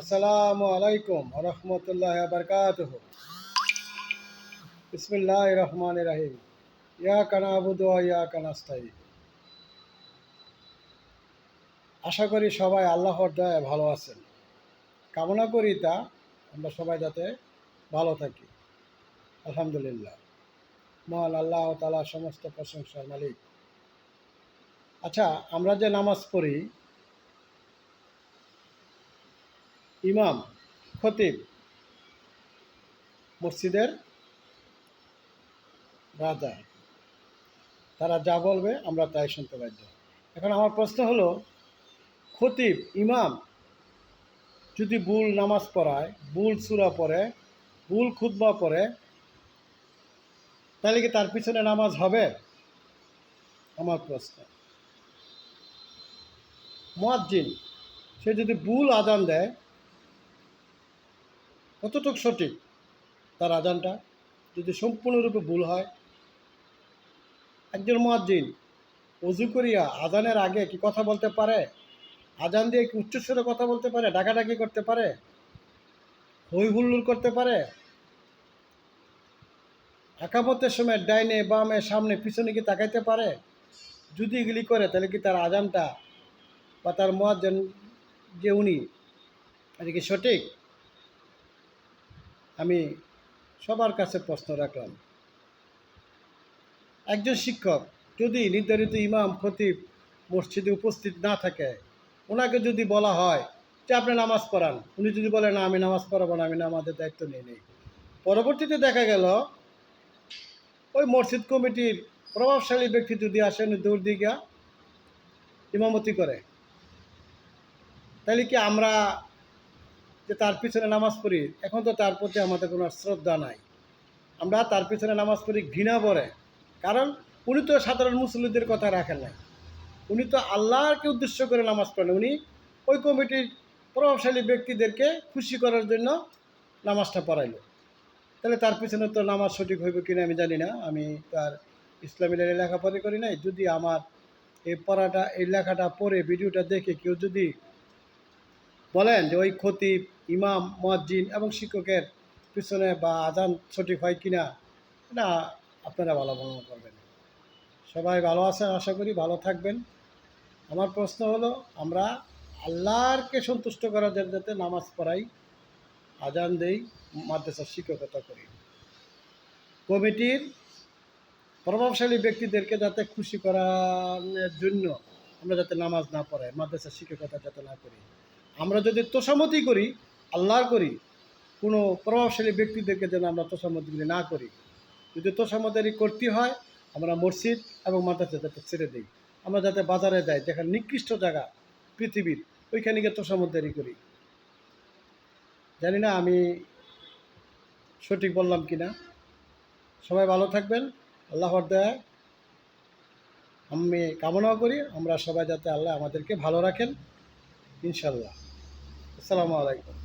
আসসালামু আলাইকুম রহমতুল্লাহ বারকাতুহু। বিসমিল্লাহির রহমানির রহিম। ইয়াকা নাবুদু ওয়া ইয়াকা নাস্তাইন। আশা করি সবাই আল্লাহর দয়ায় ভালো আছেন। কামনা করি তা আমরা সবাই যাতে ভালো থাকি। আলহামদুলিল্লাহ, মহান আল্লাহ তাআলা সমস্ত প্রশংসার মালিক। আচ্ছা, আমরা যে নামাজ পড়ি, ইমাম, খতিব, মসজিদের রাজা, তারা যা বলবে আমরা তাই শুনতে বাধ্য। এখন আমার প্রশ্ন হলো, খতিব, ইমাম যদি ভুল নামাজ পড়ায়, ভুল সূরা পড়ে, ভুল খুতবা পড়ে, তাহলে কি তার পিছনে নামাজ হবে? আমার প্রশ্ন। মুয়াজ্জিন, সে যদি ভুল আজান দেয়, কতটুকু সঠিক তার আজানটা? যদি সম্পূর্ণরূপে ভুল হয়, একজন মুয়াজ্জিন অজু করিয়া আজানের আগে কি কথা বলতে পারে? আজান দিয়ে কি উচ্চস্বরে কথা বলতে পারে? ডাকাডাকি করতে পারে? হই হুল্লোড় করতে পারে? একামতের সময় ডাইনে বামে সামনে পিছনে কি তাকাইতে পারে? যদি এগুলি করে, তাহলে কি তার আজানটা বা তার মুয়াজ্জিন যে উনি, এটা কি সঠিক? আমি সবার কাছে প্রশ্ন রাখলাম। একজন শিক্ষক যদি নির্ধারিত ইমাম খতিব মসজিদে উপস্থিত না থাকে, ওনাকে যদি বলা হয় যে আপনি নামাজ পড়ান, উনি যদি বলে না আমি নামাজ পড়াবো না, আমি নামাজের দায়িত্ব নিয়ে নেই, পরবর্তীতে দেখা গেল ওই মসজিদ কমিটির প্রভাবশালী ব্যক্তি যদি আসেন দৌড় দিঘা ইমামতি করে, তাহলে কি আমরা যে তার পিছনে নামাজ পড়ি, এখন তো তার প্রতি আমাদের কোনো শ্রদ্ধা নাই। আমরা তার পিছনে নামাজ পড়ি ঘৃণা ভরে। কারণ উনি তো সাধারণ মুসল্লিদের কথা রাখেন না, উনি তো আল্লাহকে উদ্দেশ্য করে নামাজ পড়েন। উনি ওই কমিটির প্রভাবশালী ব্যক্তিদেরকে খুশি করার জন্য নামাজটা পড়াইল। তাহলে তার পিছনে তো নামাজ সঠিক হইব কিনা আমি জানি না, আমি তার ইসলামী লাইনে লেখাপড়া করি নাই। যদি আমার এই লেখাটা পড়ে ভিডিওটা দেখে কেউ যদি বলেন যে ওই খতিব, ইমাম, মুয়াজ্জিন এবং শিক্ষকের পিছনে বা আজান সঠিক হয় কিনা, এটা আপনারা ভালো বর্ণনা করবেন। সবাই ভালো আছেন, আশা করি ভালো থাকবেন। আমার প্রশ্ন হলো, আমরা আল্লাহরকে সন্তুষ্ট করার জন্য যাতে নামাজ পড়াই, আজান দেই, মাদ্রাসার শিক্ষকতা করি, কমিটির প্রভাবশালী ব্যক্তিদেরকে যাতে খুশি করার জন্য আমরা যাতে নামাজ না পড়াই, মাদ্রাসার শিক্ষকতা যাতে না করি। আমরা যদি তোষামতি করি, আল্লাহর করি, কোনো প্রভাবশালী ব্যক্তিদেরকে যেন আমরা তোষামতিগুলি না করি। যদি তোষামতি করতে হয়, আমরা মসজিদ এবং মাদ্রাসা যাতে ছেড়ে দিই, আমরা যাতে বাজারে যাই, যেখানে নিকৃষ্ট জায়গা পৃথিবীর, ওইখানে গিয়ে তোষামতি করি। জানি না আমি সঠিক বললাম কি না। সবাই ভালো থাকবেন, আল্লাহর দয়ায় আমি কামনাও করি আমরা সবাই যাতে আল্লাহ আমাদেরকে ভালো রাখেন, ইনশাল্লাহ। আসসালামু আলাইকুম।